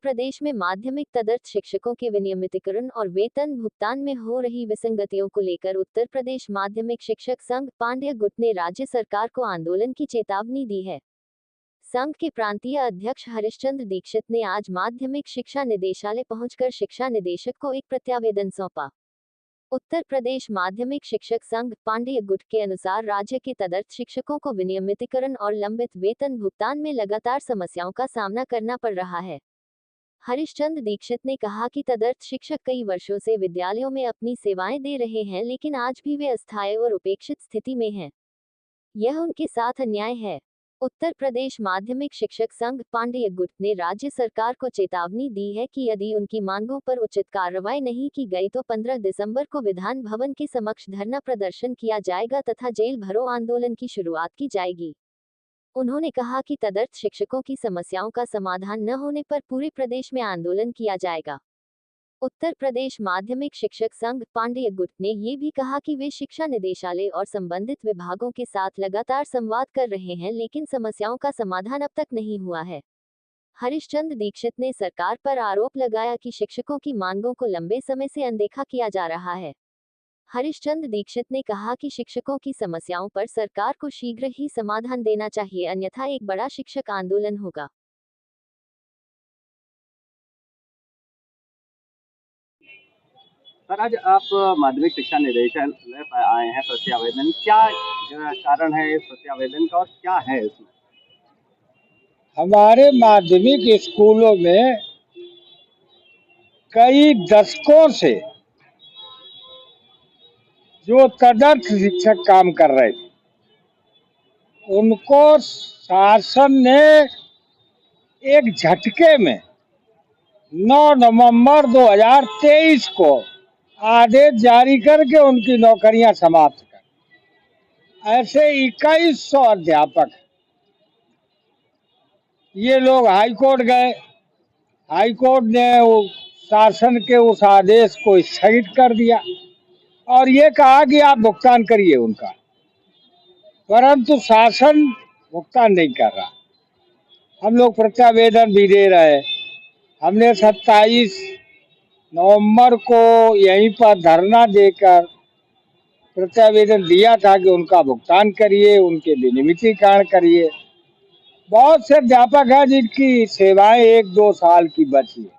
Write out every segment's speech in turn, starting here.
प्रदेश में माध्यमिक तदर्थ शिक्षकों के विनियमितीकरण और वेतन भुगतान में हो रही विसंगतियों को लेकर उत्तर प्रदेश माध्यमिक शिक्षक संघ पांड्य गुट ने राज्य सरकार को आंदोलन की चेतावनी दी है। संघ के प्रांतीय अध्यक्ष हरिश्चंद्र दीक्षित ने आज माध्यमिक शिक्षा निदेशालय पहुंचकर शिक्षा निदेशक को एक प्रत्यावेदन सौंपा। उत्तर प्रदेश माध्यमिक शिक्षक संघ पांड्य गुट के अनुसार राज्य के तदर्थ शिक्षकों को विनियमितीकरण और लंबित वेतन भुगतान में लगातार समस्याओं का सामना करना पड़ रहा है। हरिश्चंद्र दीक्षित ने कहा कि तदर्थ शिक्षक कई वर्षों से विद्यालयों में अपनी सेवाएं दे रहे हैं, लेकिन आज भी वे अस्थायी और उपेक्षित स्थिति में हैं। यह उनके साथ अन्याय है। उत्तर प्रदेश माध्यमिक शिक्षक संघ पांड्य गुट ने राज्य सरकार को चेतावनी दी है कि यदि उनकी मांगों पर उचित कार्रवाई नहीं की गई तो 15 दिसंबर को विधान भवन के समक्ष धरना प्रदर्शन किया जाएगा तथा जेल भरो आंदोलन की शुरुआत की जाएगी। उन्होंने कहा कि तदर्थ शिक्षकों की समस्याओं का समाधान न होने पर पूरे प्रदेश में आंदोलन किया जाएगा। उत्तर प्रदेश माध्यमिक शिक्षक संघ पांड्य गुट ने ये भी कहा कि वे शिक्षा निदेशालय और संबंधित विभागों के साथ लगातार संवाद कर रहे हैं, लेकिन समस्याओं का समाधान अब तक नहीं हुआ है। हरिश्चंद्र दीक्षित ने सरकार पर आरोप लगाया कि शिक्षकों की मांगों को लंबे समय से अनदेखा किया जा रहा है। हरिश्चंद्र दीक्षित ने कहा कि शिक्षकों की समस्याओं पर सरकार को शीघ्र ही समाधान देना चाहिए, अन्यथा एक बड़ा शिक्षक आंदोलन होगा। सर, आज आप माध्यमिक शिक्षा निदेशालय पर आए हैं प्रत्यावेदन, क्या कारण है इस प्रत्यावेदन का और क्या है इसमें? हमारे माध्यमिक स्कूलों में कई दशकों से जो तदर्थ शिक्षक काम कर रहे थे, उनको शासन ने एक झटके में 9 नवंबर 2023 को आदेश जारी करके उनकी नौकरियां समाप्त कर। ऐसे 2100 अध्यापक, ये लोग हाई कोर्ट गए। हाई कोर्ट ने शासन के उस आदेश को स्थगित कर दिया और ये कहा कि आप भुगतान करिए उनका, परंतु शासन भुगतान नहीं कर रहा। हम लोग प्रत्यावेदन भी दे रहे हैं। हमने 27 नवंबर को यहीं पर धरना देकर प्रत्यावेदन दिया था कि उनका भुगतान करिए, उनके विनियमितीकरण करिए। बहुत से अध्यापक हैं जिनकी सेवाएं 1-2 साल की बची है,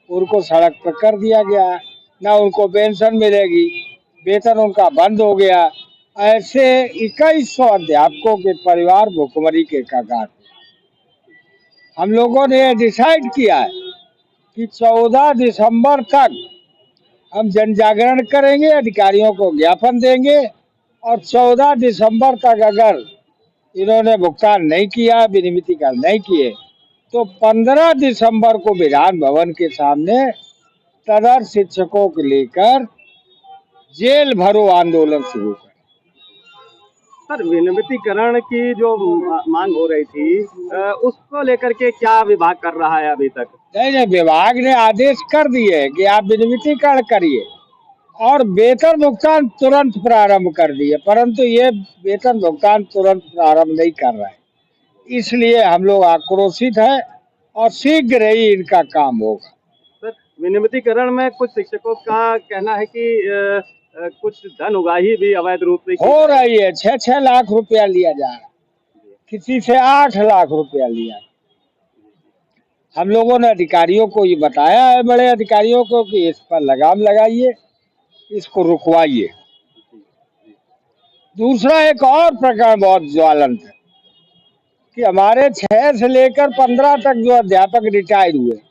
उनको सड़क पर कर दिया गया, ना उनको पेंशन मिलेगी, वेतन उनका बंद हो गया। ऐसे 2100 अध्यापकों के परिवार भुखमरी के कगार। हम लोगों ने डिसाइड किया है कि 14 दिसंबर तक हम जन जागरण करेंगे, अधिकारियों को ज्ञापन देंगे और 14 दिसंबर तक अगर इन्होंने भुगतान नहीं किया, विनियमितीकरण नहीं किए, तो 15 दिसंबर को विधान भवन के सामने तदर्थ शिक्षकों को लेकर जेल भरो आंदोलन शुरू करें। सर, विनियमितीकरण की जो मांग हो रही थी, उसको लेकर के क्या विभाग कर रहा है अभी तक? नहीं, विभाग ने आदेश कर दिए कि आप विनियमितीकरण करिए और वेतन भुगतान तुरंत प्रारंभ कर दिए, परंतु ये वेतन भुगतान तुरंत प्रारंभ नहीं कर रहे हैं। इसलिए हम लोग आक्रोशित हैं और शीघ्र ही इनका काम होगा। सर, विनियमितीकरण में कुछ शिक्षकों का कहना है कि कुछ धन उगाही भी अवैध रूप से हो रही है। 6-6 लाख रुपया लिया जा रहा है, किसी से 8 लाख रुपया लिया। हम लोगों ने अधिकारियों को ये बताया है, बड़े अधिकारियों को, कि इस पर लगाम लगाइए, इसको रुकवाइए। दूसरा एक और प्रकरण बहुत ज्वलंत है कि हमारे 6 से लेकर 15 तक जो अध्यापक रिटायर हुए,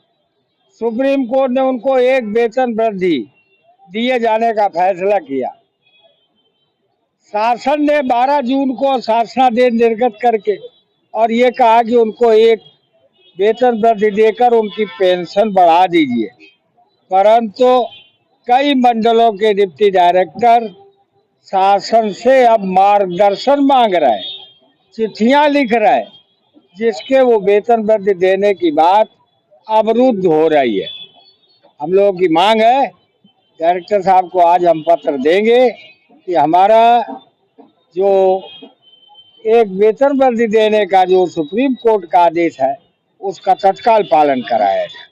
सुप्रीम कोर्ट ने उनको एक वेतन वृद्धि दिए जाने का फैसला किया। शासन ने 12 जून को शासनादेश निर्गत करके और ये कहा कि उनको एक वेतन वृद्धि देकर उनकी पेंशन बढ़ा दीजिए, परंतु कई मंडलों के डिप्टी डायरेक्टर शासन से अब मार्गदर्शन मांग रहे हैं, चिट्ठियां लिख रहे हैं, जिसके वो वेतन वृद्धि देने की बात अवरुद्ध हो रही है। हम लोगों की मांग है, डायरेक्टर साहब को आज हम पत्र देंगे कि हमारा जो एक वेतन वृद्धि देने का जो सुप्रीम कोर्ट का आदेश है, उसका तत्काल पालन कराया जाए।